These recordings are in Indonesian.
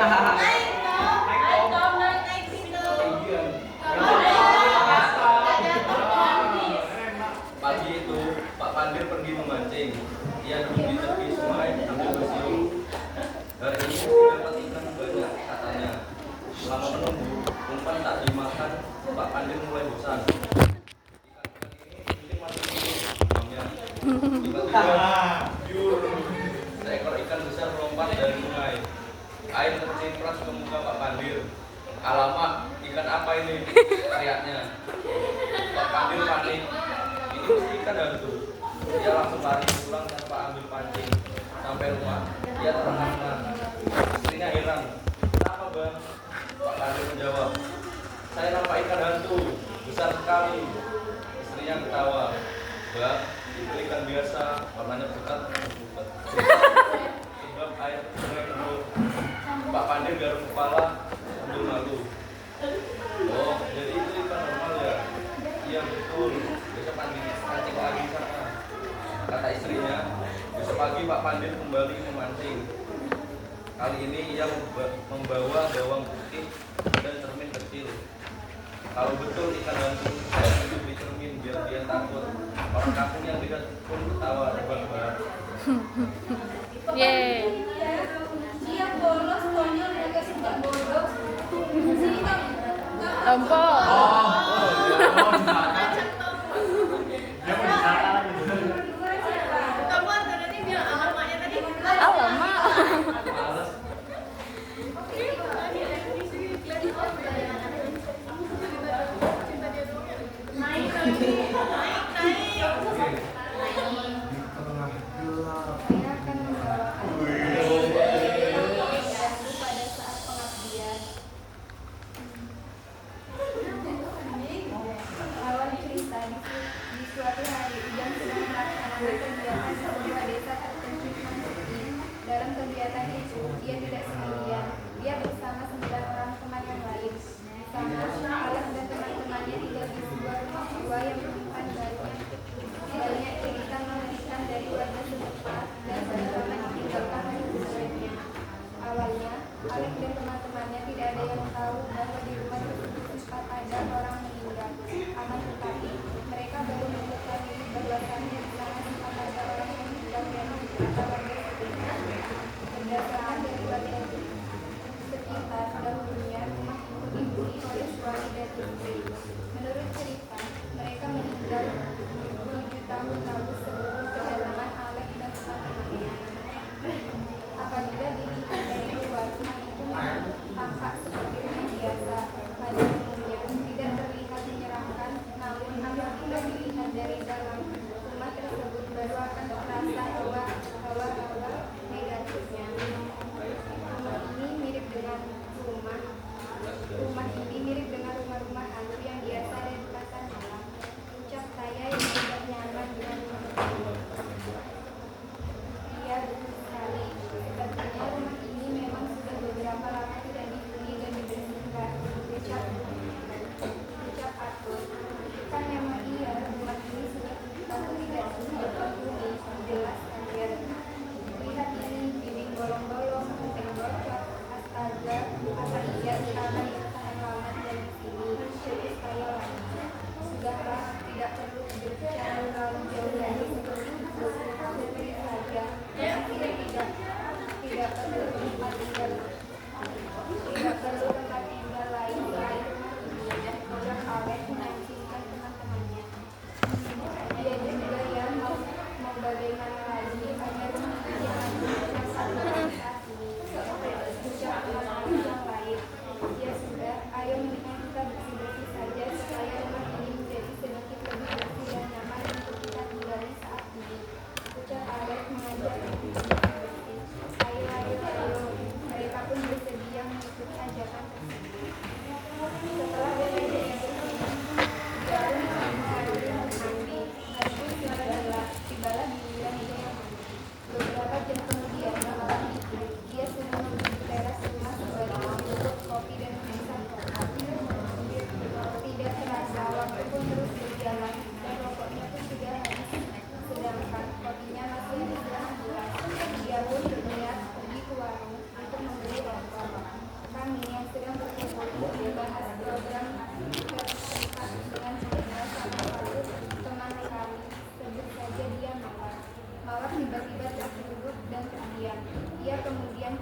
Pagi itu Pak Pandir pergi memancing. Ia duduk di tepi sungai sambil bersiul. Hari ini dapat ikan banyak katanya. Selama menunggu umpan tak dimakan, Pak Pandir mulai bosan. Ikan-ikan ini mungkin masih hidup malamnya. Tiba-tiba seekor ikan besar melompat dari sungai. Air tercimpras ke muka Pak Pandir. Alamak, ikan apa ini? Teriaknya. Pak Pandir panik. Ini mesti ikan hantu. Dia langsung lari pulang tanpa ambil pancing. Sampai rumah, dia terengah-engah. Istrinya heran. Kenapa bang? Pak Pandir menjawab. Saya nampak ikan hantu, besar sekali. Istrinya ketawa. Mbak, itu ikan biasa, warnanya pekat. Sebab air sungai penuh. Pak Pandir garuk kepala sambil malu. Oh, jadi itu ikan normal ya? Iya betul. Besok pancing lagi sana. Kata istrinya. Besok pagi Pak Pandir kembali memancing. Kali ini ia membawa bawang putih dan cermin kecil. Kalau betul ikan hantu, saya tunjuk di cermin biar dia takut. Orang kampung yang lihat pun ketawa terbang-terbang. Yeay. Dia bolos, konyol, agak suka bodoh. Tompol. Alamak. Awal cerita di suatu hari Ujang sedang melaksanakan kegiatan di sebuah desa terpencil Mansuki. Dalam kegiatan itu, dia tidak sendirian. Dia bersama 9 orang teman yang lain. Di sana, Alam dan teman-temannya tinggal di sebuah rumah tua yang menyimpan banyak cerita mengerikan dari warga setempat dan terutama ditinggalkan oleh keluarganya. Awalnya, Alam dan teman-temannya tidak ada yang tahu bahwa di rumah tersebut sempat ada orang meninggal. Akan tetapi, mereka baru mengetahui bahwasannya di sana sempat ada orang yang meninggal dan beberapa warga sekitar. Berdasarkan dari warga sekitar, dahulunya rumah itu dihuni oleh suami dan istri. Menurut cerita, mereka meninggal 7 tahun lalu sebelum kedatangan Alek dan teman-temannya. Apabila dilihat dari luar, rumah itu tampak seperti rumah biasa. Pada umumnya tidak terlihat menyeramkan, namun apabila dilihat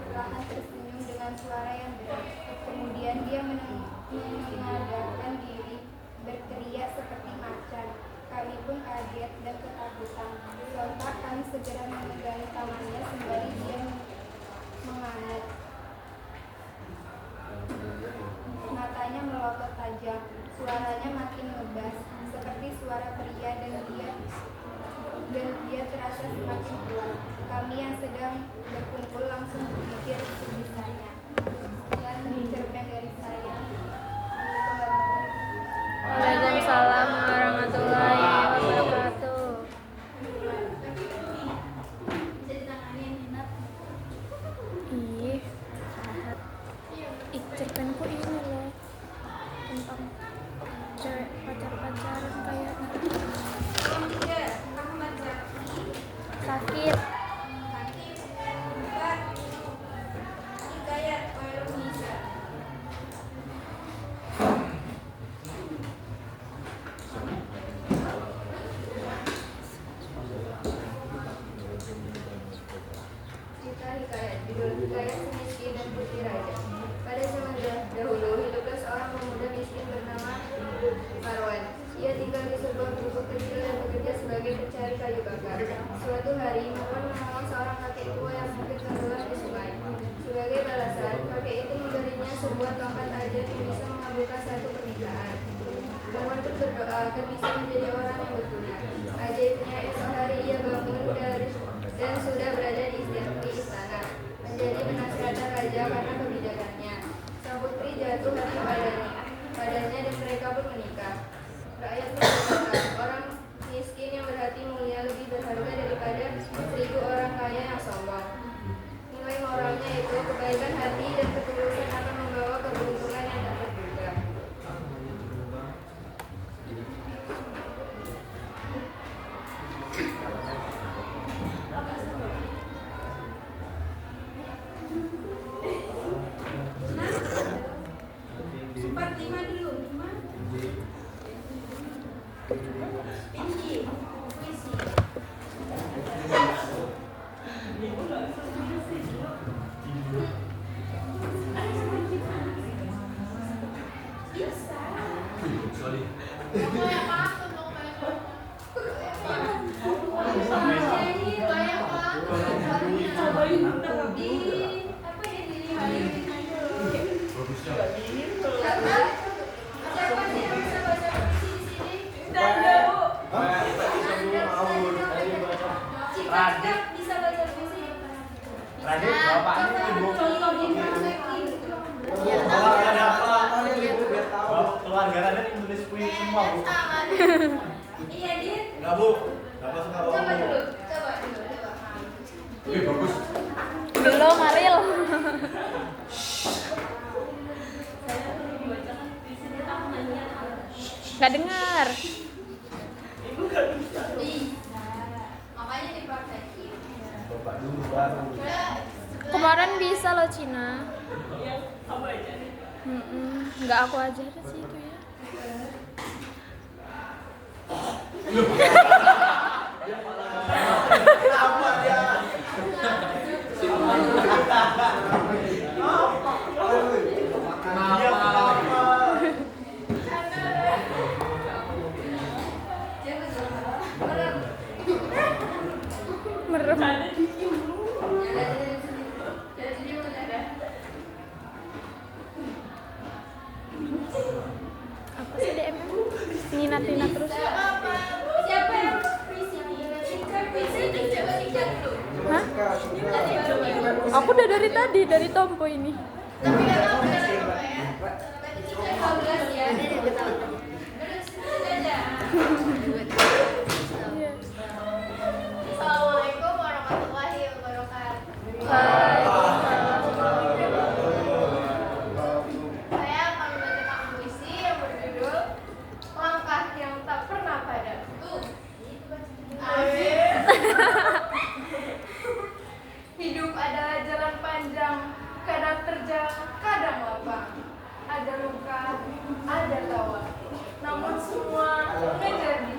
perlahan tersenyum dengan suara yang berat. Kemudian dia menengadahkan diri, berteriak seperti macan. Kami pun kaget dan ketakutan. Sontak kami segera memegangi tangannya sembari dia mengangat. Matanya melotot tajam, suaranya makin ngebas, seperti suara pria dan dia terasa semakin kuat. Kami yang sedang berkumpul langsung berpikir sebisanya. Dan cerpen dari saya. Waalaikumsalam warahmatullahi wabarakatuh. Ih, jahat. Ih, cerpenku ini loh tentang cewek pacar-pacaran kayak sakit. Hikayat si miskin dan putri raja. Pada zaman dahulu hiduplah seorang pemuda miskin bernama Marwan. Ia tinggal di sebuah gubuk kecil dan bekerja sebagai pencari kayu bakar. Suatu hari Marwan menolong seorang kakek tua yang sakit tenggelam di sungai. Sebagai balasan, kakek itu memberinya sebuah tongkat ajaib yang bisa mengabulkan satu pernikahan. Marwan pun berdoa agar bisa menjadi orang yang berguna. Ajaibnya esok hari ia bangun dan sudah berada di istana, menjadi penasihat raja karena kebijakannya. Sang putri jatuh hati padanya dan mereka pun menikah. Rakyat pun berkata, orang miskin yang berhati mulia lebih berharga daripada 1000 orang kaya yang sombong. Nilai moralnya itu kebaikan hati dan ketulusan akan membawa keberuntungan yang tak terduga. Keluarga ada yang tulis puisi semua, Bu. Iya, Dit. Enggak, Bu. Enggak suka bawa. Coba dulu. Wih, bagus. Belum, Ariel. Gak dengar. Makanya dipraktekin. Bapak dulu baru. Kemarin bisa loh Cina. Nggak aku ajarin sih itu ya. Apa dia? Merem. Apa sih DMM? Ninat terus. Siapa yang Hah? Aku udah dari tadi, dari Tompo ini. Tapi nggak tahu benar apa ya. Berarti kita 12 ya. Terus dadah. Iya. Assalamualaikum warahmatullahi wabarakatuh. Saya akan membacakan puisi yang berjudul Langkah yang Tak Pernah Padam. Hidup adalah jalan panjang, kadang terjang, kadang lapang. Ada luka, ada tawa, namun semua mengejar di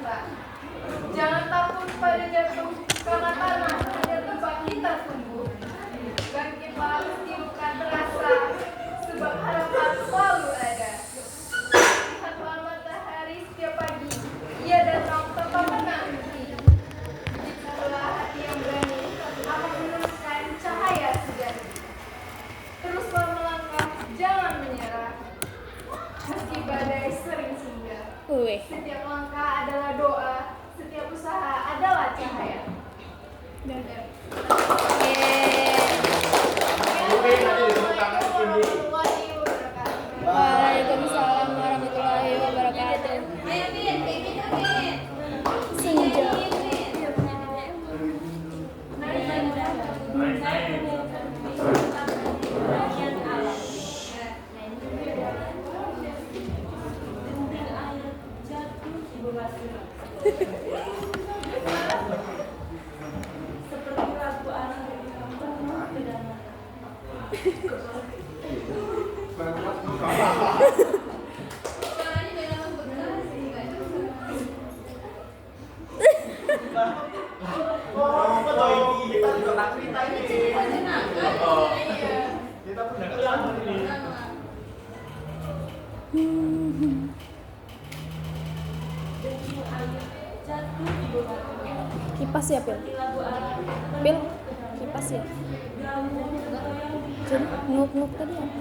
Jangan menyerah. Meski badai sering singgah. Wih. Setiap langkah adalah doa. Setiap usaha adalah cahaya. Yeay. Waalaikumsalam warahmatullahi wabarakatuh. Senja. Kita juga tak cerita ini. Kita pun nggak kelihatan ini. Kipas ya, Pil? Pil, kipas ya? Jadi, nguk-nguk tadi apa?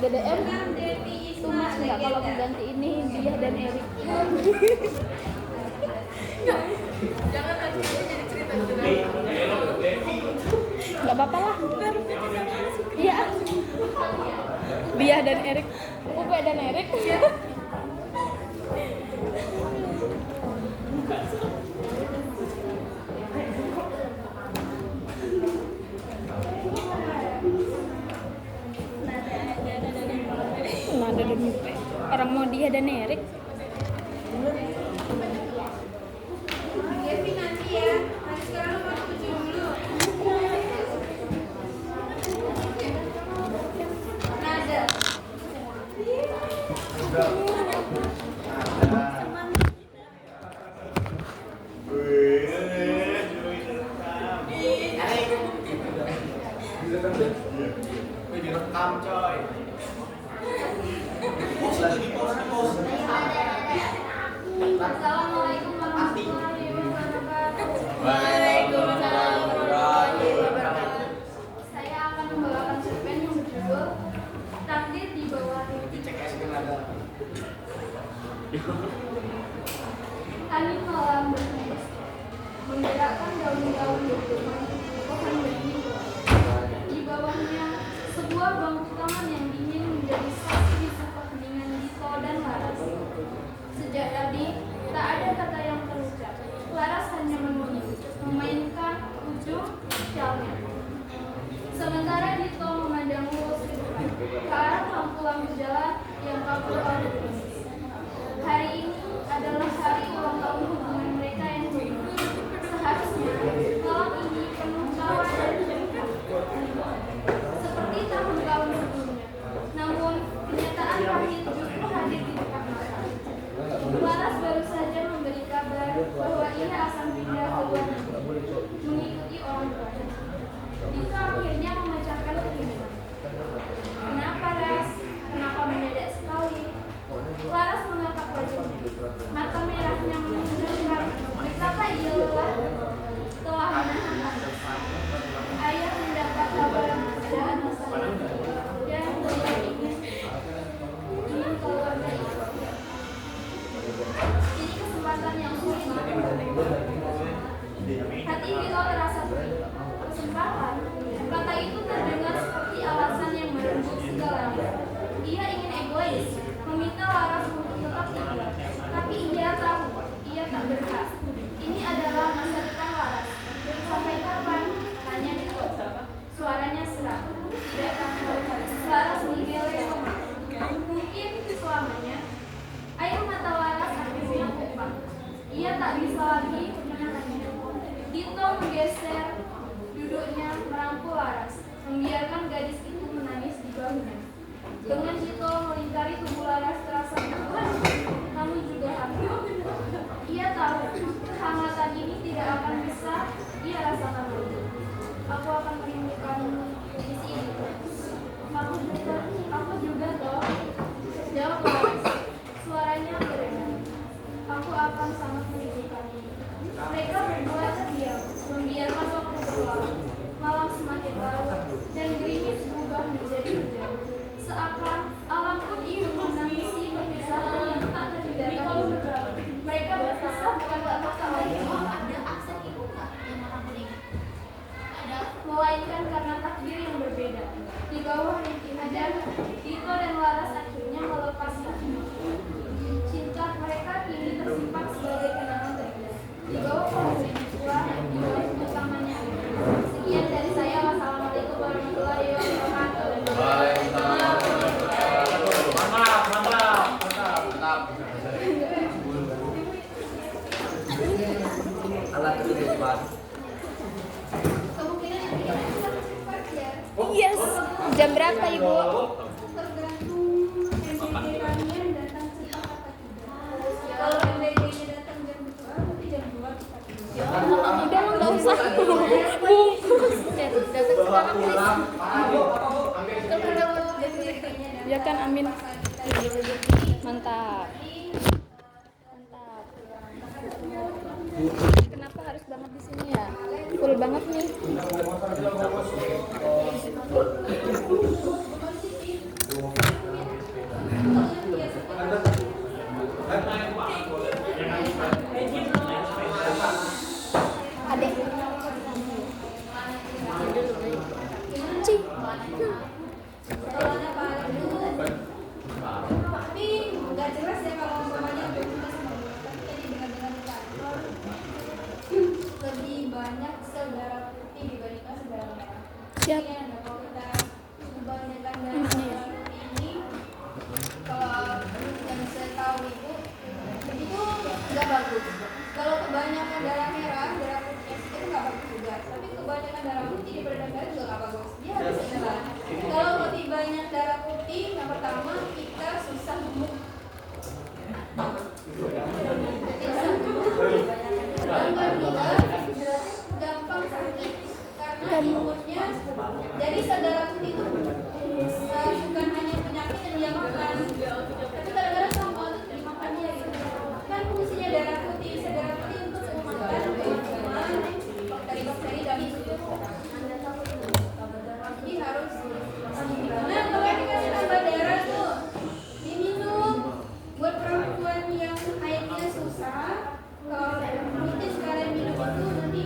DDM too much nggak kalau mengganti ini dia dan Erik? Nggak apa-apa lah. Iya. Biah dan Erik. Upe dan Erik. Nada dan Upe. Orang mau dia dan Erik. Devi nanti ya. Nah, sekarang mau cuci dulu. Nada. Direkam coy. Pos lagi di pos. Assalamualaikum warahmatullahi wabarakatuh. Waalaikumsalam warahmatullahi wabarakatuh. Saya akan membawakan cerpen yang berjudul Takdir di Bawah Rintik. Angin malam berhembus, menggerakkan daun-daun bergerak, pohon benih. Di bawahnya, sebuah bangku taman yang dingin menjadi saksi sepak dengan Dito dan Laras. Sejak tadi, tak ada kata yang terucap. Laras hanya menunjuk, memainkan ujung syalnya. Sementara Dito memandang lurus ke depan, ke arah lampu-lampu jalan yang kabur oleh deras. Hari ini adalah hari ulang tahun hubungan mereka yang baru. Seharusnya malam ini penuh tawa dan cerita seperti tahun-tahun sebelumnya. Namun kenyataan pahit justru hadir di depan mata. Laras baru saja memberikan Ia tak bisa lagi menahannya. Tito menggeser duduknya merangkul Laras, membiarkan gadis itu menangis di bahunya. Dengan Tito melingkari tubuh Laras terasa berat, namun juga hangat. Ia tahu kehangatan ini tidak akan bisa ia rasakan lagi. Aku akan merindukanmu di sini. Aku juga toh. Jawab Laras. Suaranya berenang. Aku akan sangat merindukanmu. Mereka berdua terdiam, membiarkan waktu berlalu. Malam semakin larut dan gerimis berubah menjadi hujan. Seakan alam pun ingin menangisi perpisahan yang tak terhindarkan. Mereka berpisah bukan karena lagi ada aksen ibu nggak yang warna kuning. Ada, melainkan karena takdir yang berbeda. Di bawah rintihan Tito dan Laras akhirnya melepaskan. Cinta mereka kini tersimpan sebagai kenangan terindah. Di bawah pohon tua, di bawah utamanya. Sekian dari saya. Wassalamualaikum warahmatullahi wabarakatuh. Waalaikumsalam. Mantap, mantap, mantap. Mantap. Alat itu depan. Kemungkinan yang tidak bisa cepat ya. Yes. Jam berapa Ibu? Tergantung MBG-nya datang cepat apa tidak. Kalau MBG-nya datang jam 2, berarti jam 2 kita tidur. Udah lo nggak usah bungkus. Datang sekarang please. Ya kan, amin. Mantap. Mantap. Kenapa harus banget di sini ya? Full banget nih. Adek. Ci. Tapi nggak jelas ya kalau umpamanya berhubungan sama jadi benar-benar lebih banyak saudara putih dibandingkan saudara merah. Siap. Ini ada kalau kita kebanyakan dari saudara putih ini, kalau yang saya tahu itu nggak bagus. Kalau kebanyakan darah merah, darah putih itu nggak bagus juga. Tapi kebanyakan darah putih di badan merah juga nggak bagus. Dia harus jalan. Kalau lebih banyak darah putih, yang pertama kita susah gemuk. Yang kedua, gampang sakit karena imunnya. Jadi saudara putih itu bukan hanya penyakit yang dia makan, tapi kadang-kadang sama itu dimakannya gitu. Kan fungsinya darah putih untuk mengumpulkan kuman, bakteri-bakteri dan itu. Jadi harus. Nah, kalau dikasih tambah darah tuh diminum. Buat perempuan yang haidnya susah, kalau rutin sekalian minum itu nanti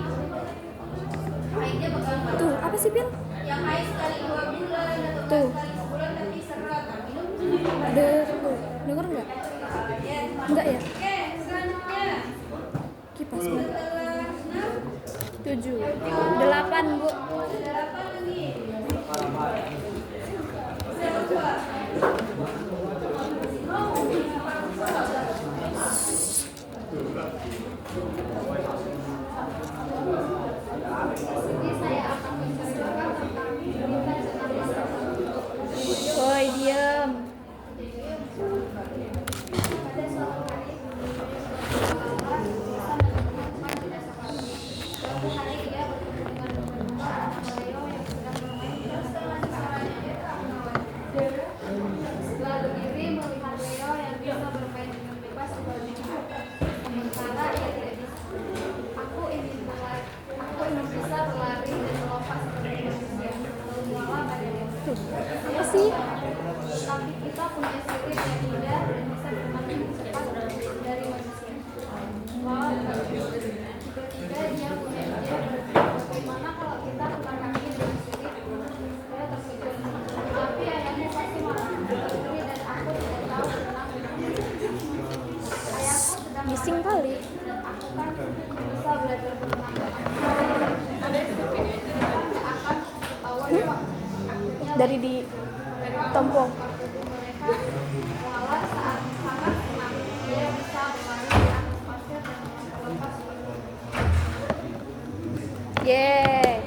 haidnya bakal Tuh, apa sih, Pil? yang haid sekali 2 bulan atau Tuh. sekali sebulan nanti serat. Nah, minum Ada tuh. Denger nggak? ya. Enggak ya? Oke, selanjutnya Kipas Bu. setelah 6 7. 8 Bu. ada apa lagi? Siapa tua? Jadi saya akan menceritakan tentang kehidupan Woi, diem. pada suatu hari suatu hari dia bertemu dengan Leo yang sedang bermain dengan caranya dia tak menawan. Setelah berdiri melihat Leo yang bisa bermain dengan bebas di bawah sementara ia tidak bisa. Aku ingin bisa berlari dan melompat seperti manusia lalu mualah pada Leo. Apa sih? Tapi kita punya sirip yang indah dan bisa bermain dengan cepat dari manusia. Wow, tiba-tiba dia punya ide bagaimana kalau kita putar kaki dengan sirip. Saya terkejut. Tapi ayahmu pasti marah. Ini dan aku tidak tahu tentang ayahku sedang Bising kali. aku kan bisa belajar berenang. Akan ketahuan Pak. Akhirnya Dari di Tompong. mereka walau saat sangat senang dia bisa berlari di atas pasir dan Yeay.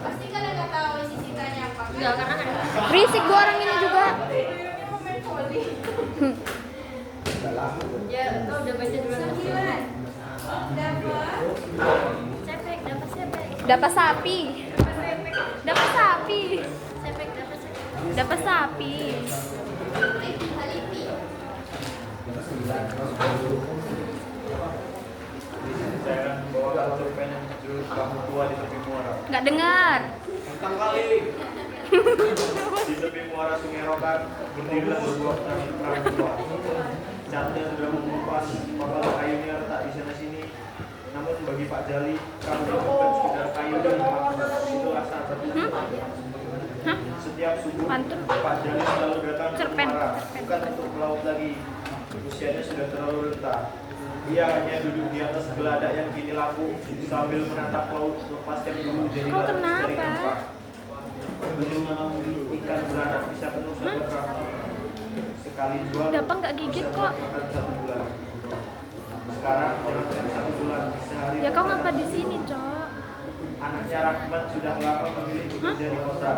Pasti kalian nggak tahu isi ceritanya apa. Enggak, karena kan Berisik dua orang ini juga. ya kau udah baca dulu. Sembilan. Sepek, dapat sepek. Dapat sapi. Dapat sapi. Sepek, dapat sepek. Dapat sapi. Halipi. Saya akan bawa cerpen yang judul Kamu Tua di Tepi Muara. Nggak dengar. Tentang kali di tepi muara Sungai Rokan berdirilah sebuah perahu tua. Catnya sudah mengelupas, papan kayunya retak di sana sini. Namun bagi Pak Jali, kamu bukan sekedar kayu dan papan, itulah saat tertentu. Setiap subuh, Pantun. Pak Jali selalu datang ke Cerpen. muara, bukan untuk melaut lagi. Usianya sudah terlalu renta. Dia hanya duduk di atas geladak yang kini lapuk sambil menatap laut lepaskan dulu jadi Kau dari kenapa? gempa. Bagaimana ikan beranak bisa penuh satu perahu? Sekali jual, Dapat nggak gigit bisa kok. makan 1 bulan. Sekarang orang yang 1 bulan sehari. Ya kau ngapa di sini, Cok? Anaknya Rahmat sudah lama memilih bekerja di kota.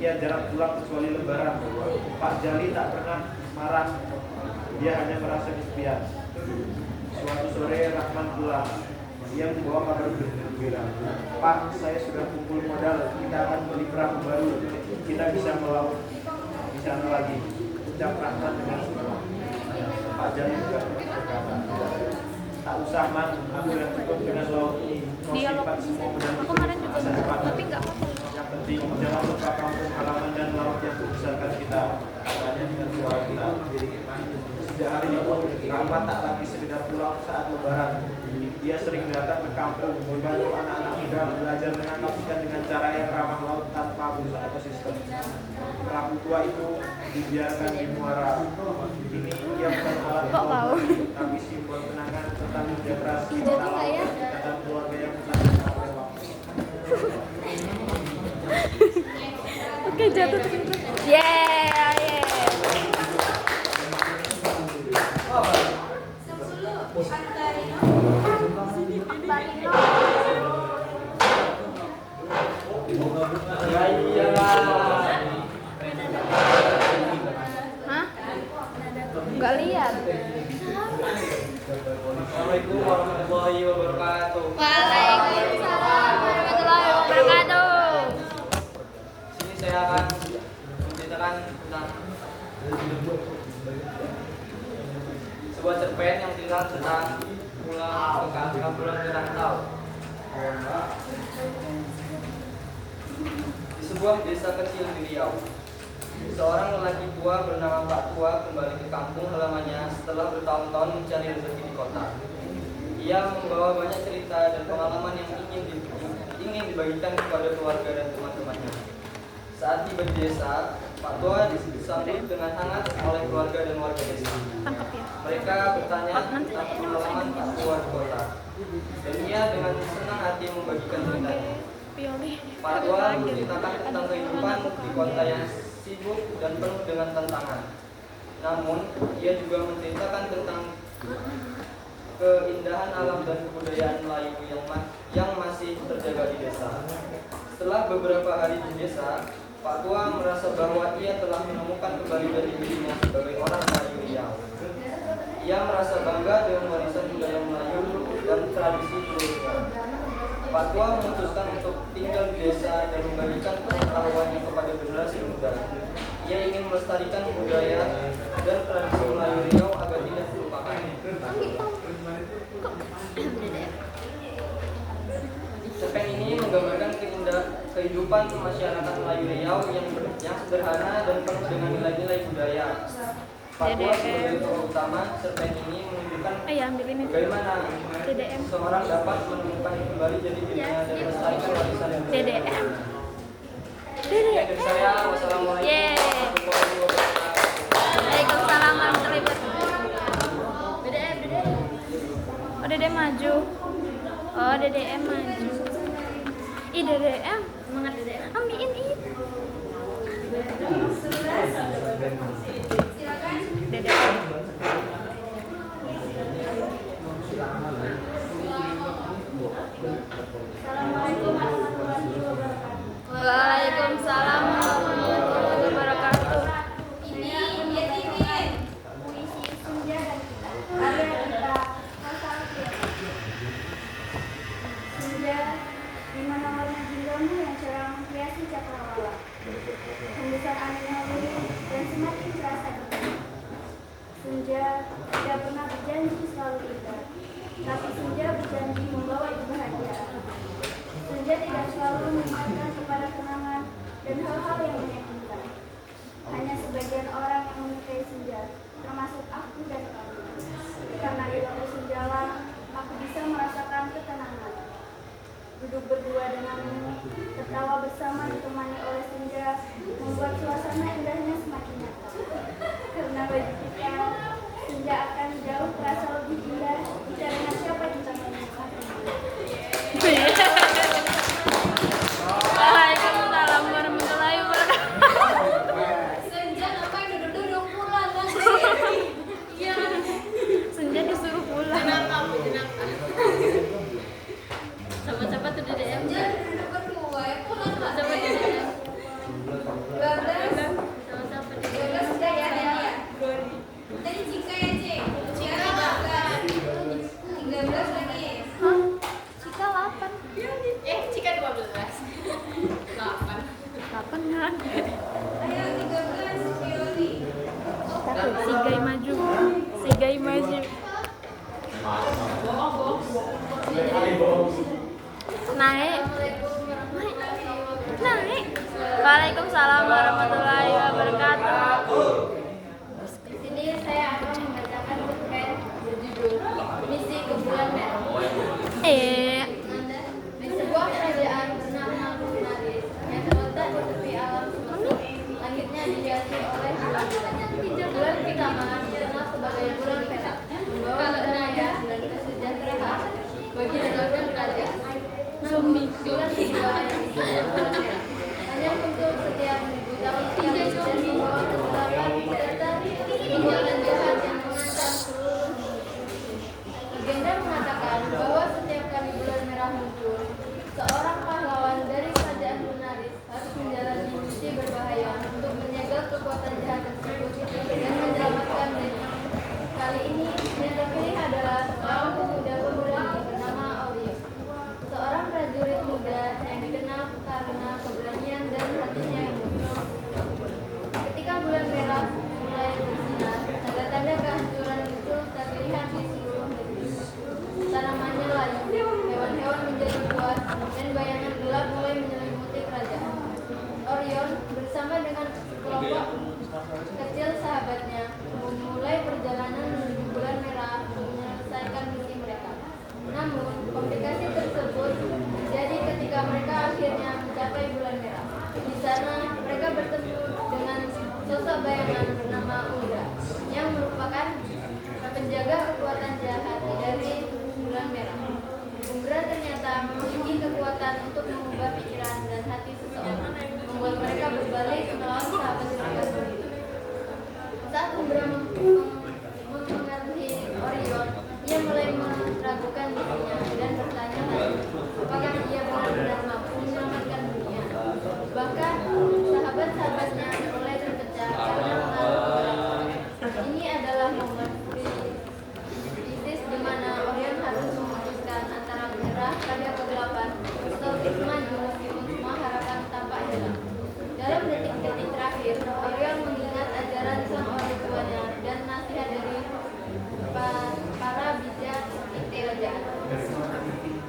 Ia jarang pulang kecuali Lebaran. Pak Jali tak pernah marah. Dia hanya merasa kesepian. Suatu sore Rahman pulang. Ia membawa kabar gembira. Pak, saya sudah kumpul modal. Kita akan beli perahu baru. Kita bisa melaut di sana lagi. Ucap Rahman dengan senang. Pak Jali juga berkata, tak usah man, aku sudah cukup dengan laut ini. Kau Dialog. simpan semua modal Aku kemarin juga masa depan. tapi nggak apa. Yang penting jangan lupa kampung halaman dan laut yang membesarkan kita. Katanya dengan suara kita. Sejak hari itu, Rahmat tak lagi sekedar pulang saat lebaran. Dia sering datang ke kampung, membantu anak-anak muda belajar menangkap ikan dengan cara yang ramah laut tanpa merusak ekosistem. Perahu tua itu dibiarkan di muara. Ini dia bukan alat Kok tahu? tapi simbol kenangan tentang kerja keras Ih, jadi nggak ya? dan keluarga yang bertahan sampai waktu. Oke, jatuh terus. Yeah, yeah. Sepuluh. Akbarino. Akbarino. Hah? Nggak lihat. Assalamualaikum warahmatullahi wabarakatuh. Waalaikumsalam warahmatullahi wabarakatuh. Sini saya akan menceritakan tentang sebuah cerpen yang cerita tentang pulang ke rantau. Di sebuah desa kecil di Riau, seorang lelaki tua bernama Pak Tua kembali ke kampung halamannya setelah bertahun-tahun mencari rezeki di kota. Ia membawa banyak cerita dan pengalaman yang ingin dibagikan kepada keluarga dan teman-temannya. Saat tiba di desa, Pak Tua disambut dengan hangat oleh keluarga dan warga desa. Tangkap ya. Mereka bertanya tentang pengalaman Pak Tua di kota, dan ia dengan senang hati membagikan ceritanya. Pioli. Pak Tua menceritakan tentang kehidupan di kota yang sibuk dan penuh dengan tantangan. Namun, ia juga menceritakan tentang keindahan alam dan kebudayaan Melayu yang masih terjaga di desa. Setelah beberapa hari di desa, Pak Tua merasa bahwa ia telah menemukan kembali dari dirinya sebagai orang Melayu Riau. Ia merasa bangga dengan warisan budaya Melayu dan tradisi keluarga. Pak Tua memutuskan untuk tinggal di desa dan membagikan pengetahuannya kepada generasi muda. Ia ingin melestarikan budaya dan tradisi Melayu Riau agar tidak terlupakan. Cerpen ini menggambarkan kehidupan masyarakat Melayu Riau yang sederhana dan penuh dengan nilai-nilai budaya. Pak Tua sebagai tokoh utama, cerpen ini menunjukkan Ya, ambil ini. bagaimana DDM. seorang dapat menemukan kembali jadi dirinya dan melestarikan warisan budaya. DDM. Sekian dari saya. Wassalamualaikum Yeay. warahmatullahi wabarakatuh. Waalaikumsalam warahmatullahi wabarakatuh. Oh, DDM maju. Oh, DDM maju. Ih, DDM. Semangat DDM. Ambilin itu. DDM. senja tidak pernah berjanji selalu indah, tapi senja berjanji membawa bahagia. Senja tidak selalu mengingatkan kepada kenangan dan hal-hal yang menyakitkan. Hanya sebagian orang yang menyukai senja, termasuk aku dan kamu. Karena di waktu senjalah, aku bisa merasakan ketenangan. Duduk berdua denganmu, tertawa bersama ditemani oleh senja, membuat suasana indahnya semakin nyata. Karena bagi kita, senja akan jauh terasa lebih indah jika dengan siapa kita menikmatinya. Waalaikumsalam warahmatullahi wabarakatuh. Senja ngapain duduk-duduk pulang nanti? Iya. Senja disuruh pulang. Sama-sama tuh di DM. Senja duduk berdua, ya pulang lah. Sama-sama di DM. 12. Sama-sama di DM. 12 sudah ya, ya. Tadi Cika ya, Cik. Cika 13 lagi. Hah? Cika 8. Cika 12. 8. 8 kan? Ayo 13, Fioli. Takut Sigai maju. Sigai maju. Naik. Naik. Waalaikumsalam warahmatullahi wabarakatuh. Di sini saya akan membacakan cerpen berjudul Misi ke Bulan Merah. Di sebuah kerajaan bernama Lunaris yang terletak di tepi alam sunyi, langitnya dihiasi oleh bulan. Bulan pertama dikenal sebagai bulan perak, membawa kedamaian dan kesejahteraan bagi negara kerajaan. Namun bulan kedua disebut bulan merah, hanya untuk setiap 1000 tahun sekali dan membawa kegelapan serta tindakan jahat yang mengancam seluruh dunia. Legenda mengatakan bahwa setiap kali bulan merah muncul, seorang pahlawan dari kerajaan Lunaris harus menjalani misi berbahaya untuk menyegel kekuatan jahat tersebut dan menyelamatkan diri. Kali ini yang terpilih adalah seorang pemuda pemberani bernama Orion, seorang prajurit muda yang dikenal karena keberanian dan hatinya yang mulia. Ketika bulan merah mulai bersinar, tanda-tanda kehancuran itu terlihat di seluruh negeri. Tanamannya layu, hewan-hewan menjadi buas, dan bayangan gelap mulai menyelimuti kerajaan. Orion bersama dengan sekelompok kecil sahabatnya memulai perjalanan menuju bulan merah untuk menyelesaikan misi mereka. Namun, komplikasi tersebut terjadi ketika mereka akhirnya mencapai bulan merah. Di sana, mereka bertemu dengan sosok bayangan bernama Undra, yang merupakan penjaga kekuatan jahat dari bulan merah. Undra ternyata memiliki kekuatan untuk mengubah pikiran dan hati seseorang, membuat mereka berbalik melawan sahabat mereka sendiri. Saat Undra mempengaruhi Orion, ia mulai meragukan dirinya dan bertanya-tanya apakah ia benar-benar mampu menyelamatkan dunia. Bahkan sahabat-sahabatnya mulai terpecah karena pengaruh Undra. Ini adalah momen kritis di mana Orion harus memutuskan antara menyerah pada kegelapan atau terus maju meskipun semua harapan tampak hilang. Dalam detik-detik terakhir, Orion mengingat ajaran sang orang tuanya dan nasihat dari para bijak kerajaan.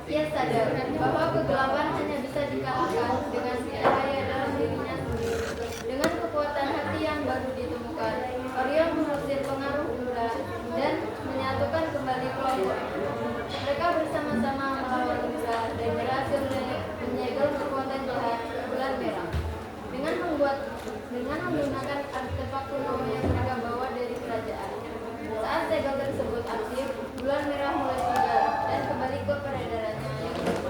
Ia sadar bahwa kegelapan hanya bisa dikalahkan dengan cahaya dalam dirinya sendiri. Dengan kekuatan hati yang baru ditemukan, Orion mengusir pengaruh Undra dan menyatukan kembali kelompok. Mereka bersama-sama melawan Undra dan berhasil menyegel kekuatan jahat bulan merah. Dengan menggunakan artefak kuno yang mereka bawa dari kerajaan. Saat segel tersebut aktif, bulan merah mulai tinggal dan kembali ke peredarannya yang dulu.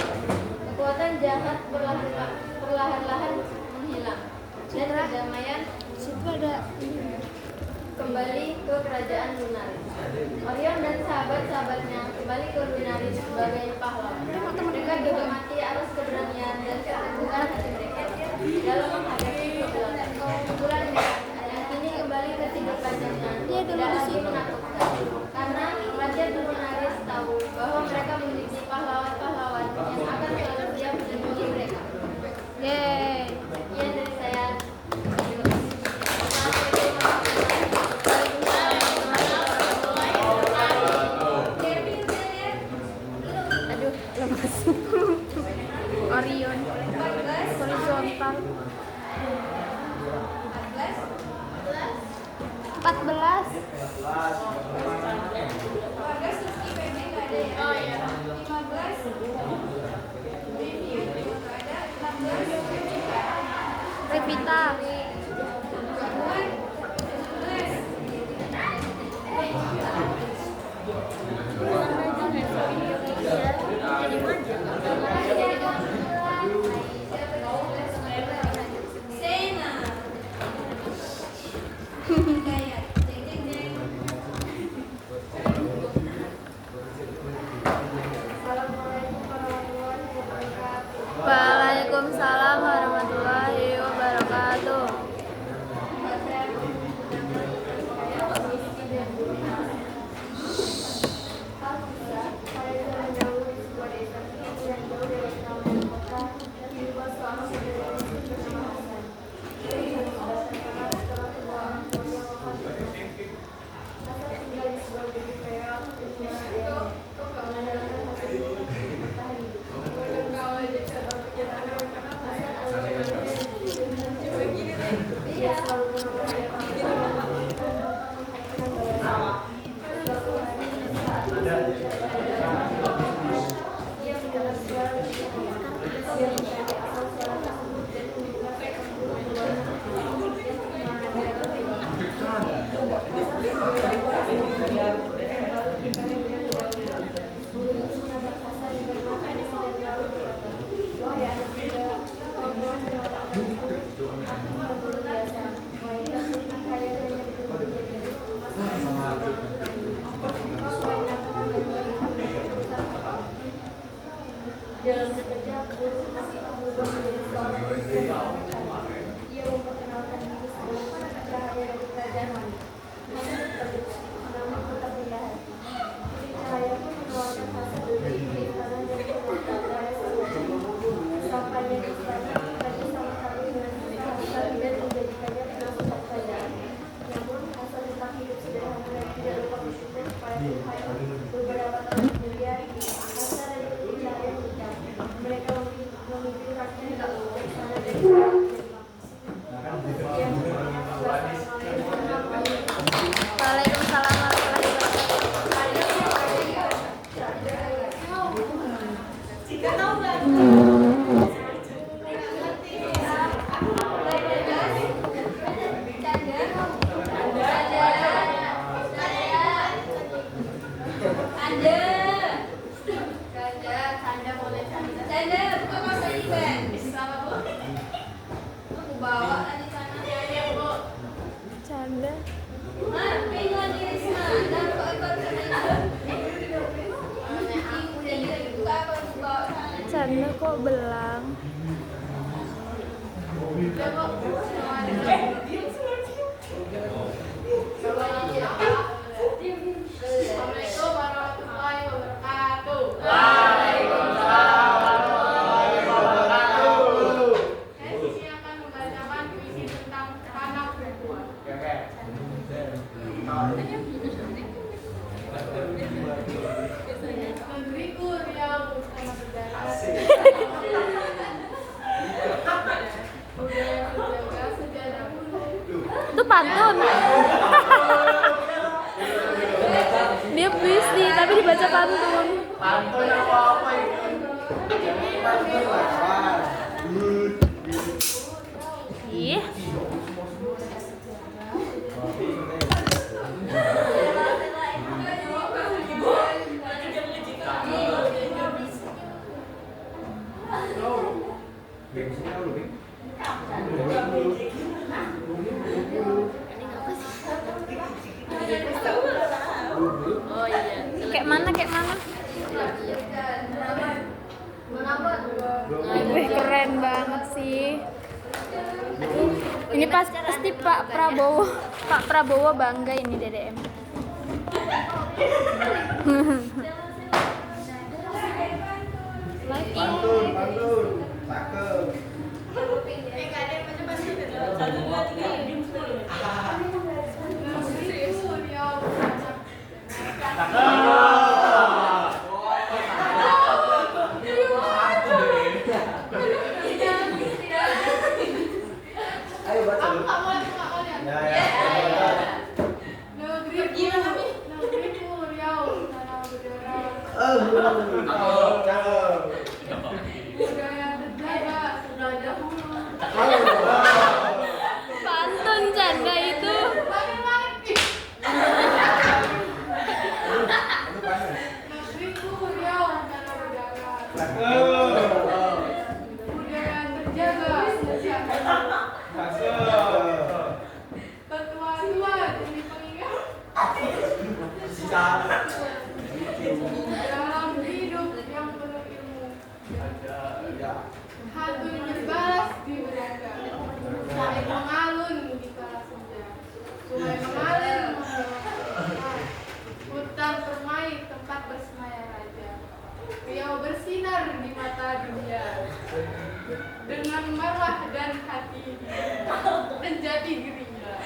Kekuatan jahat perlahan-lahan menghilang dan kedamaian kembali ke kerajaan Lunaris. Orion dan sahabat-sahabatnya kembali ke Lunaris sebagai pahlawan. Mereka dihormati atas keberanian dan keteguhan hati mereka dalam menghadapi kegelapan. Bulan merah yang kini kembali ke tidur panjangnya tidak lagi menakutkan, karena Raja Lunaris tahu bahwa mereka memiliki pahlawan-pahlawan yang akan selalu siap melindungi mereka. Yeay! Sekian dari saya. Terima kasih. Waalaikumsalam warahmatullahi wabarakatuh. Dalam sekejap, guru masih berubah menjadi seorang perempuan. Ia memperkenalkan diri sebagai cahaya dari kerajaan wanita. Namun terbukti, nama tetap rendah hati. Putri Cahaya pun menawarkan rasa dari keimanan dan kekuatan cahaya seluruh. Sampainya di istana, tadi sama sekali dengan susah tidak menjadikannya penasehat kerajaan. Namun, asal tentang hidup sederhana dan tidak lupa bersyukur kepada Tuhan. Beberapa tahun kemudian, Asa dan Putri Cahaya menikah. Mereka memimpin rakyat tak lupa istana dari Waalaikumsalam warahmatullahi Canda. Canda kok belang. Assalamualaikum warahmatullahi wabarakatuh. Saya di sini akan membacakan puisi tentang anak perempuan. Negeriku Riau bersama berdarah. Budaya terjaga sejarah Itu pantun. Dia puisi tapi dibaca pantun. Pantun apa ini? Pantun lah. Ih. Oh iya. Kayak mana? Wih, keren banget sih. Ini pasti Pak Prabowo bangga ini DDM. Pantun. Cakep. Negeriku Riau Ayo baca dulu. Negeriku Riau tanah berdarah. Cakep. Budaya terjaga sudah dahulu. Pantun Canda itu. dalam hidup yang penuh ilmu. Hati berbalas di beranda, air mengalun di kala senja, sungai mengalir membawa hutan permai tempat bersemaya raja, riau bersinar di mata dunia, dengan marwah dan hati menjadi dirinya.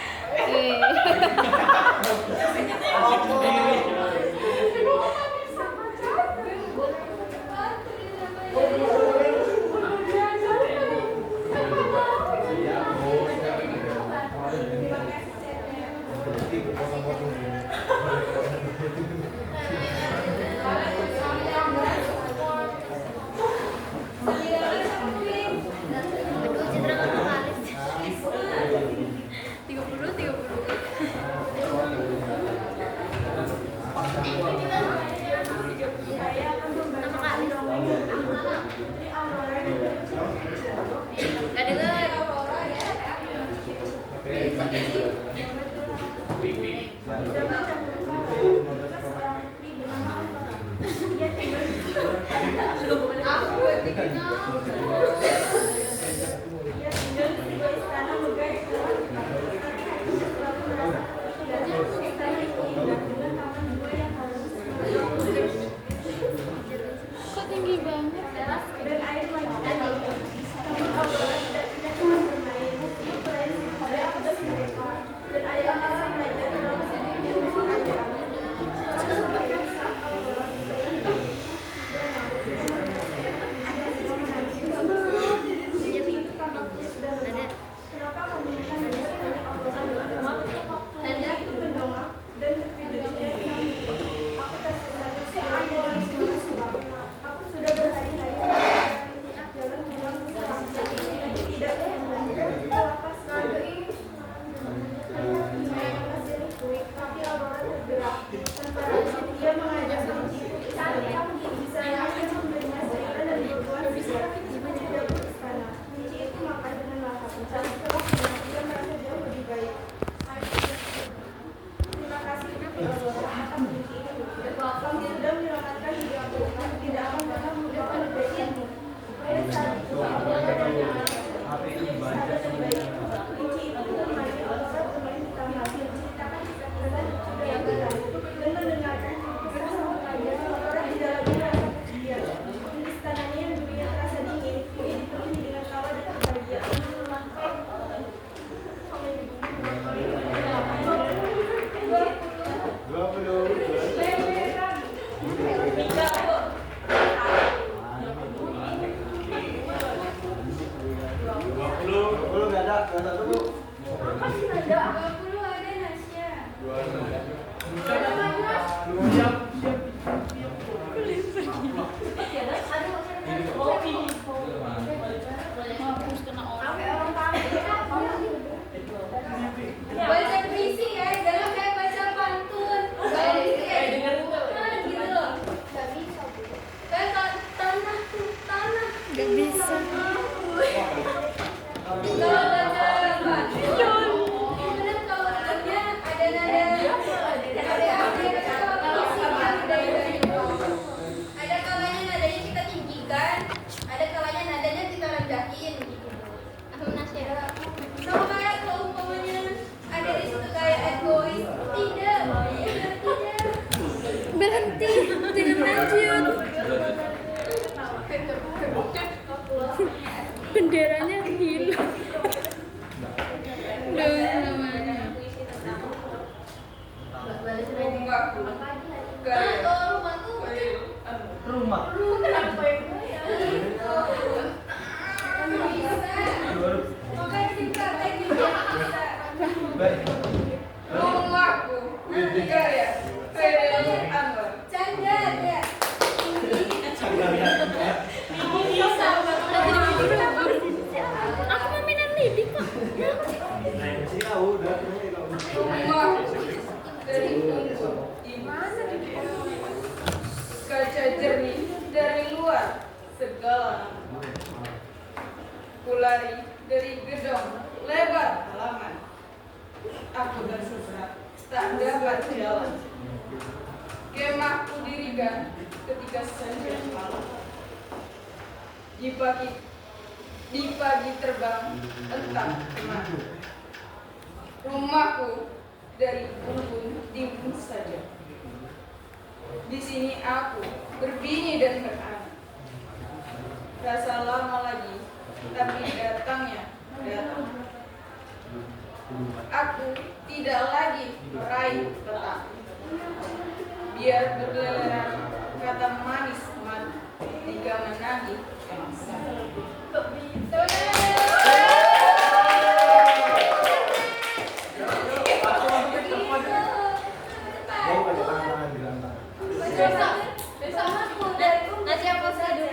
Kok tinggi banget? Baca puisi ya, jangan kayak baca pantun. Baca puisi ya, gitu loh. Gak bisa, Bu. Kayak tanah tuh, tanah. Gak bisa. Kalau baca pantun, bener kalau ada ada kalanya nadanya kita tinggikan, ada kalanya nadanya kita rendahin gitu. Sama kayak kalau umpamanya ada di situ kayak egois, tidak, tidak. Berhenti, jangan lanjut. Benderanya hilang. Rumah kenapa ya? Makanya kita kayak gitu bisa. Rumahku, ya. Canda ya. Aku mau minum lidi kok. Rumah dari tunggu. Gimana nih? Kaca jernih dari luar segala. Kulari dari gedung lebar halaman. Aku tersesat tak dapat jalan. ketika senja di pagi terbang entah kemana. Rumahku dari embun timbun saja. Di sini aku berbini dan beranak. Rasa lama lagi, tapi datangnya datang. Aku tidak lagi meraih petang. Biar berbeleran kata manis madu hingga menagih emasa. Nanti apa saja?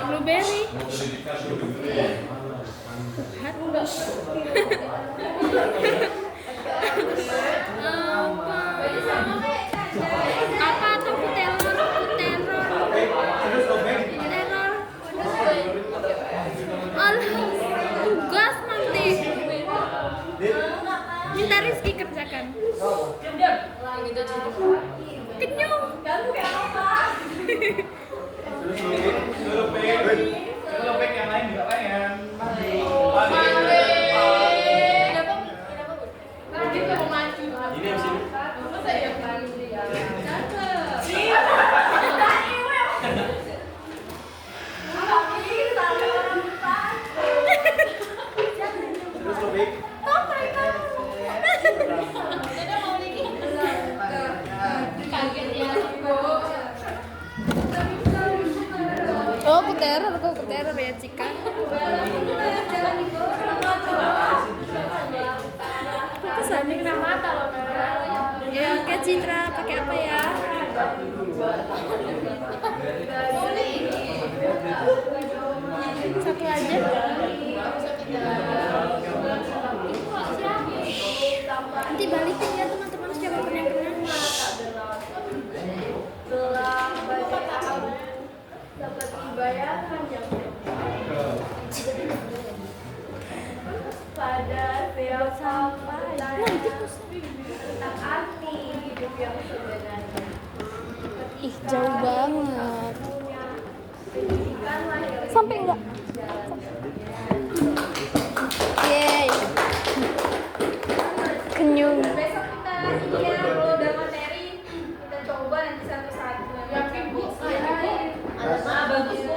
Blueberry. Apa tuh teror? Tugas nanti. Minta Rizky kerjakan. Kenyang. Selebek yang lain juga pengen. Ini yang sini. Terus lebih. Oh, aku teror ya, Cika. Kesannya kena mata loh. Ya, oke Citra, pakai apa ya? Satu aja. Nanti balikin ya teman-teman siapa pun yang kena. Dapat dibayarkan yang pada siapa tentang arti hidup yang sebenarnya. Ih, jauh banget. Pendidikanlah yang Sampai enggak? Yeay. Kenyung. besok kita kalau udah materi kita coba nanti satu-satu. Yakin Bu? Bagus Bu.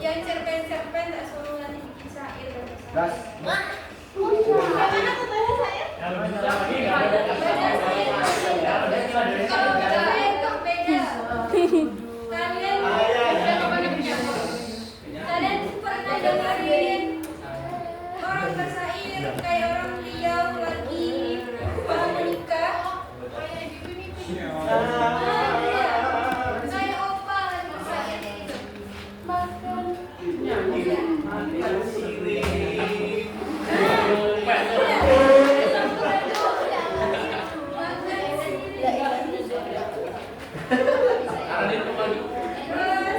Yang cerpen tak suruh nanti bikin syair. Gas. Gimana tuh bahasa saya? Yang lebih susah lagi nggak ada. Kalau kalian kok beda. Kalian pernah dengerin orang bersair kayak orang Riau lagi mau menikah? Kayak opa lagi bersair. Makan.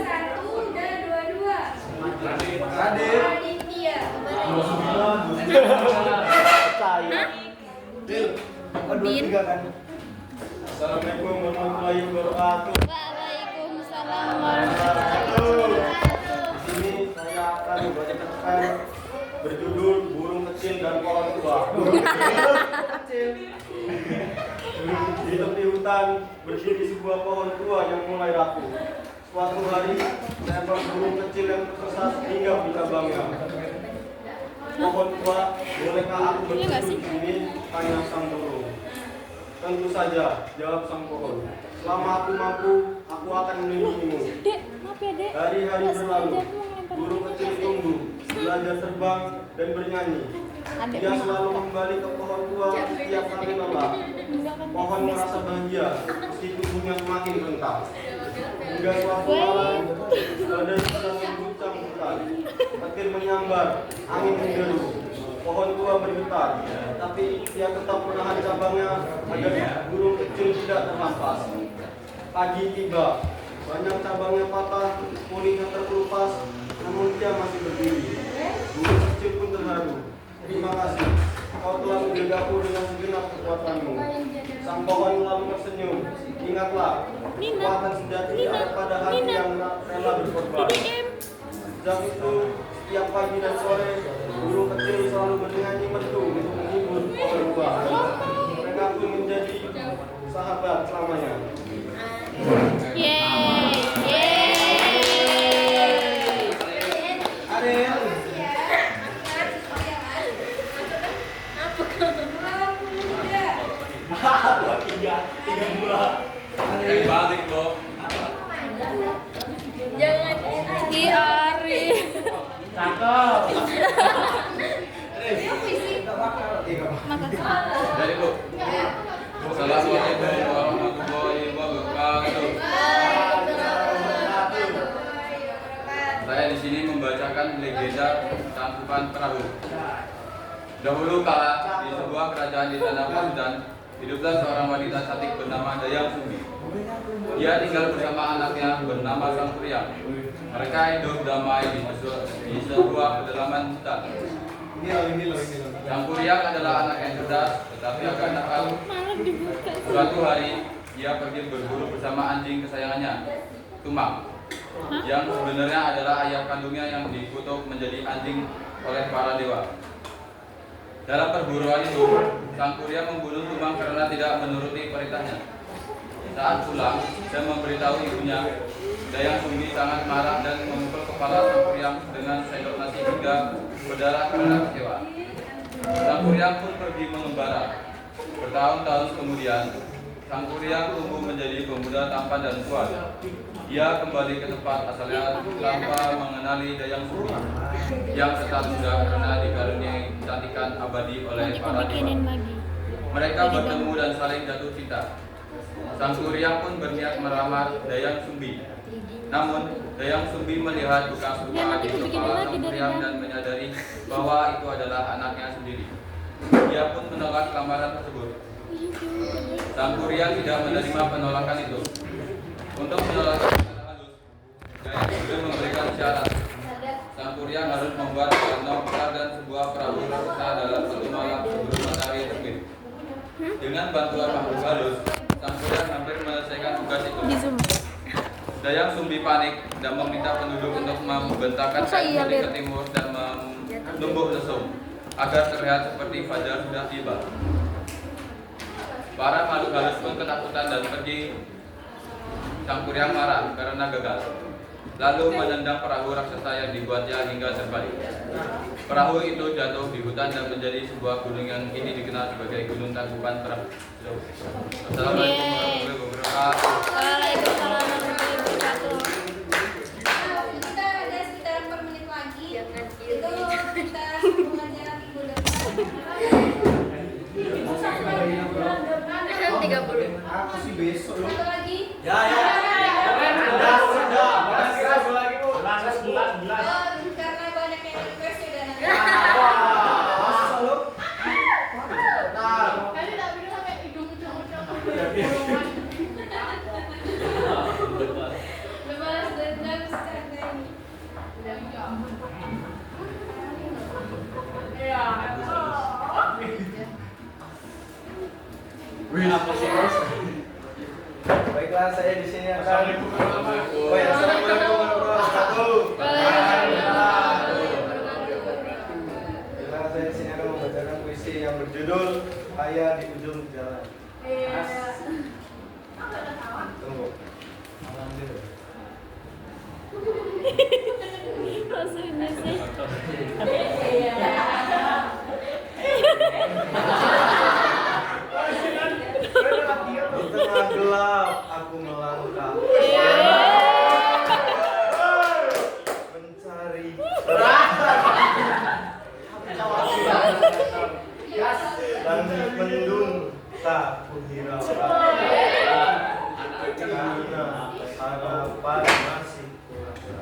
Satu dan dua. Hadir. Aditya. Din. Assalamualaikum warahmatullahi wabarakatuh. Waalaikumsalam warahmatullahi wabarakatuh. Di sini saya akan membacakan berjudul Burung Kecil dan Pohon Tua. Di tepi hutan berdiri sebuah pohon tua yang mulai rapuh. Suatu hari, seekor burung kecil yang tersesat hingga berita bangga. Pohon tua, bolehkah aku Iya nggak sih? berteduh di sini? Tanya sang burung. Tentu saja, jawab sang pohon. Selama aku mampu, aku akan melindungimu. Dek, maaf ya dek. Hari-hari Nggak berlalu, sengaja aku mau ngelempar burung batu. kecil tumbuh, belajar terbang dan bernyanyi. Adek Dia mah. selalu kembali ke pohon tua setiap kali lelah. Enggak kan? Pohon merasa bahagia meski tubuhnya semakin rentah. Hingga suatu malam, badai sedang mengguncang hutan. Petir menyambar, angin menderu. Pohon tua bergetar, tapi dia tetap menahan cabangnya agar burung kecil tidak terhempas. Pagi tiba, banyak cabangnya patah, kulitnya terkelupas, namun dia masih berdiri. Burung kecil pun terharu. Terima kasih, kau telah menjagaku dengan segenap kekuatanmu. Sang pohon lalu tersenyum. Ingatlah, kekuatan sejati ada pada hati yang rela berkorban. Sejak itu, setiap pagi dan sore, burung kecil selalu bernyanyi merdu untuk menghibur pohon tua. Mereka pun menjadi sahabat selamanya. Yeay. Ariel. Yang balik loh. Jangan Ki Ari. Cakep. Dari Bu. Assalamualaikum warahmatullahi wabarakatuh. Saya di sini membacakan legenda Tangkuban Perahu. Dahulu kala di sebuah kerajaan di tanah Pasundan, hiduplah seorang wanita cantik bernama Dayang Sumbi. Dia tinggal bersama anaknya bernama Sang Kuryang. Mereka hidup damai di sebuah pedalaman hutan. Sang Kuryang adalah anak yang cerdas, tetapi agak nakal. Malam dibuka. Suatu hari, dia pergi berburu bersama anjing kesayangannya, Tumang, yang sebenarnya adalah ayah kandungnya yang dikutuk menjadi anjing oleh para dewa. Dalam perburuan itu, Sang Kuryang membunuh Tumang karena tidak menuruti perintahnya. Saat pulang dan memberitahu ibunya, Dayang Sumbi sangat marah dan memukul kepala Sang Kuryang dengan sendok nasi hingga berdarah karena kecewa. Sang Kuryang pun pergi mengembara. Bertahun-tahun kemudian, Sang Kuryang tumbuh menjadi pemuda tampan dan kuat. Dia kembali ke tempat asalnya tanpa mengenali Dayang Sumbi yang tetap muda karena dikaruniai kecantikan abadi oleh para dewa. Mereka bertemu dan saling jatuh cinta. Sang Kuryang pun berniat melamar Dayang Sumbi. Namun, Dayang Sumbi melihat bekas luka di kepala Sang Kuryang dan menyadari bahwa itu adalah anaknya sendiri. Dia pun menolak lamaran tersebut. Sang Kuryang tidak menerima penolakan itu. Untuk menolaknya secara halus, Dayang Sumbi memberikan syarat. Sang Kuryang harus membuat danau besar dan sebuah perahu raksasa dalam satu malam sebelum matahari terbit. Dengan bantuan makhluk halus, Sang Kuryang hampir menyelesaikan tugas itu. Dayang Sumbi panik dan meminta penduduk untuk membentangkan kain putih ke timur dan menumbuk lesung agar terlihat seperti fajar sudah tiba. Para makhluk halus pun ketakutan dan pergi. Sang Kuryang marah karena gagal, lalu menendang perahu raksasa yang dibuatnya hingga terbalik. Perahu itu jatuh di hutan dan menjadi sebuah gunung yang kini dikenal sebagai Gunung Tangkuban Perahu. Assalamualaikum warahmatullahi wabarakatuh. Waalaikumsalam warahmatullahi wabarakatuh. Kita ada sekitar 4 menit lagi. Itu kita sambung aja minggu depan. 30. Aku sih besok loh. Satu lagi. Sudah. Karena banyak yang request ya dan nanti. Masa lo? Tadi tak bilang sampai hidung ucap-ucap. Lepas dendam secara ini. Ya. Baiklah, saya di sini akan. Assalamualaikum warahmatullahi Oh ya, assalamualaikum warahmatullahi wabarakatuh. Baiklah, saya di sini akan membacakan puisi yang berjudul Ayah di Ujung Jalan. Tunggu. Maksudnya sih. dan mendung tak kuhiraukan karena harapan masih kurasa.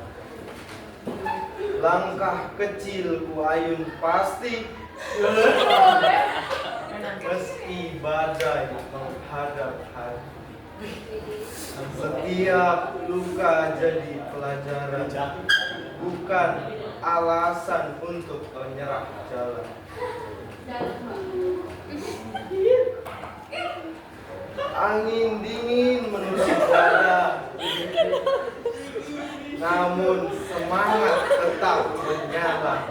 Langkah kecil ku ayun pasti meski badai menghadap hati. Setiap luka jadi pelajaran, bukan alasan untuk menyerah jalan. Angin dingin menusuk dada, namun semangat tetap menyala.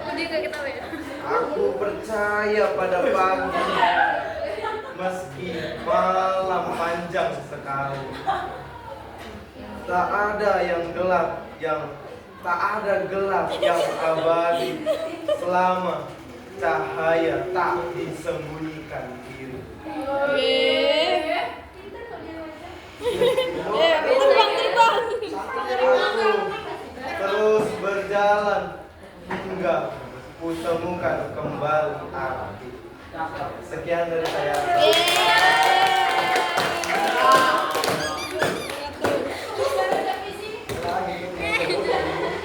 Aku percaya pada pagi, meski malam panjang sekali. Tak ada gelap yang abadi selama cahaya tak disembunyikan diri. Terus berjalan hingga kutemukan kembali arti. Sekian dari saya.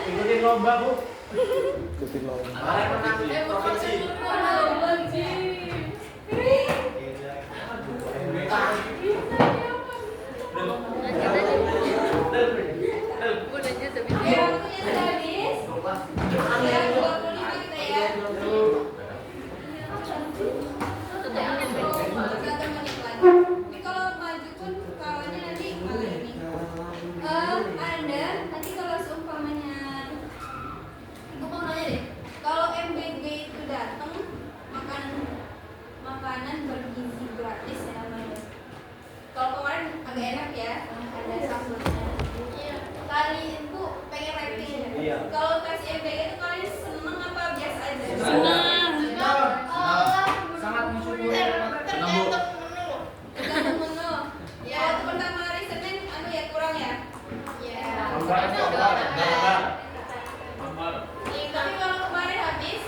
Ikutin lomba, Bu. Tapi kalau maju pun kawannya nanti malah ini. Anda nanti kalau seumpamanya, ibu mau nanya deh, kalau MBG itu datang makanan bergizi gratis ya namanya. Kalau kemarin agak enak ya, ada sambelnya. Kali itu pengen rating ya. Iya. Kalau kasih MBG itu kalian seneng apa biasa aja? Senang. Sangat mensyukuri. Tergantung menu. Ya, waktu pertama hari Senin, ya kurang ya. Ya. Tapi kalau kemarin habis,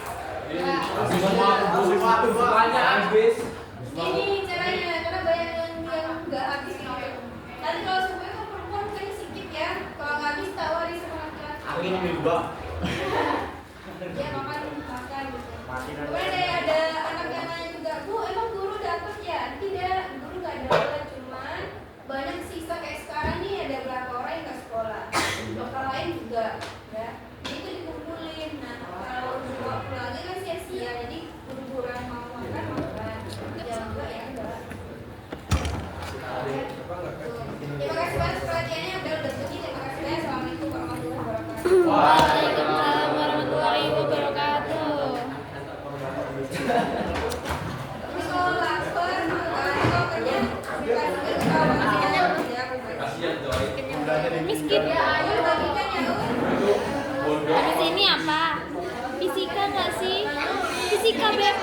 ini caranya karena banyak yang nggak habis gitu. Nanti kalau semuanya kalau perempuan kan sedikit ya. Kalau nggak habis tak wari sama laki-laki. Ya makan gitu. Kemudian ada anak yang nanya juga, Bu, emang guru dapat ya? Tidak, guru nggak dapat, cuman banyak sisa kayak sekarang nih ada berapa orang yang nggak sekolah. Lokal lain juga, ya. Jadi itu dikumpulin. Nah, kalau bawa pulangnya kan sia-sia. Jadi guru-guru yang mau makan. Yang enggak ya enggak. Terima kasih banyak perhatiannya. Udah begini. Terima kasih banyak. Assalamualaikum warahmatullahi wabarakatuh. Waalaikumsalam warahmatullahi wabarakatuh. Tapi kalau lapar, makan, kalau kerja, kasih ke kawan ya. Kasihan coy. Miskin. Ayo bagikan ya, Habis ini apa? Fisika nggak sih? Fisika, Beb.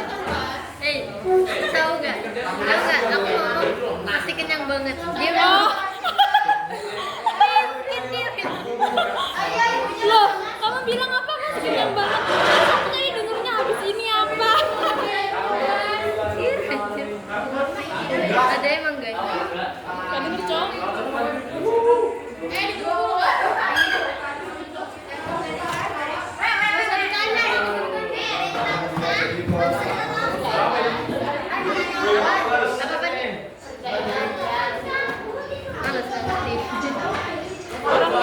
Tahu nggak? Aku ngomong pasti kenyang banget. Dia Oh. Loh, kamu bilang apa? Mas kenyang banget. Aku tadi dengernya habis ini apa? ada emang guys. Gak denger, Cok.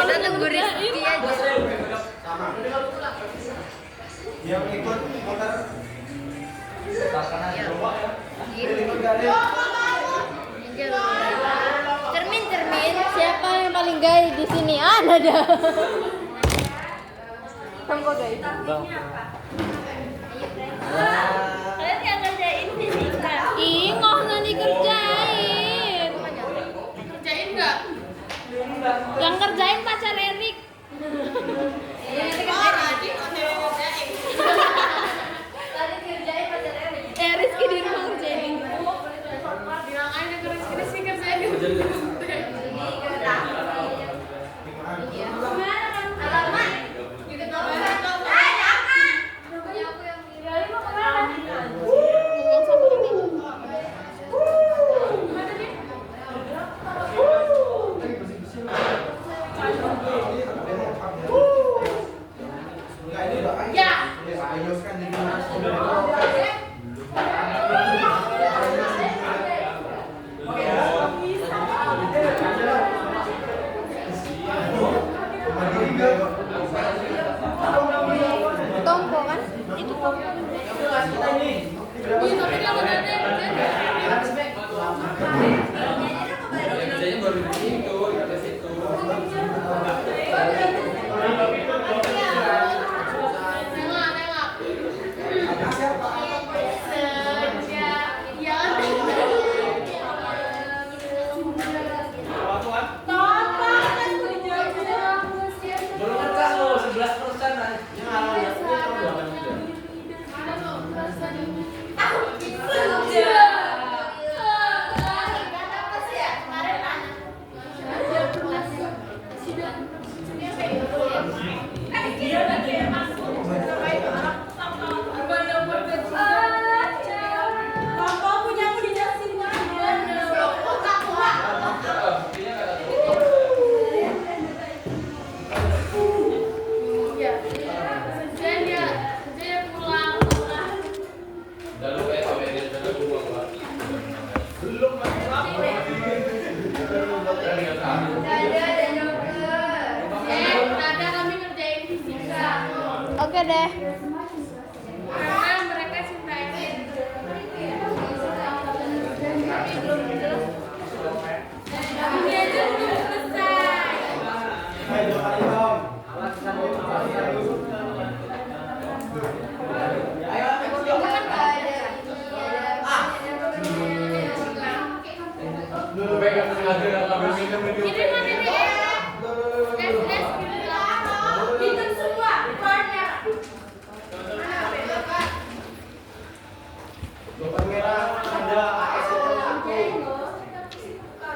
Kita tunggu Rizky aja. Yang ikut motor Cermin. Siapa yang paling gay di sini? Ada. Kamu kok gay? Kalian yang ngerjain fisika. Ih, nggak dikerjain. Kerjain nggak? Yang kerjain pacar Erik. Rizky di rumah kerjain. Bilang aja ke Rizky kerjain. Lalu kayak awet dia sudah buang Pak. Belum Pak. Dadah dan dokter. Nada kami ngerjain fisika. Oke deh. Karena mereka cinta Erin. Ini aja belum selesai. Ini mana nih? Tes bikin semua warna. Bapak merah ada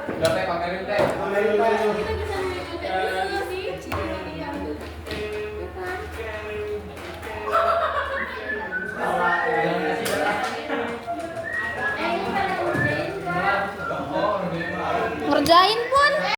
Udah teh pakai teh. Kita bisa ngikutin dulu sih. Ngerjain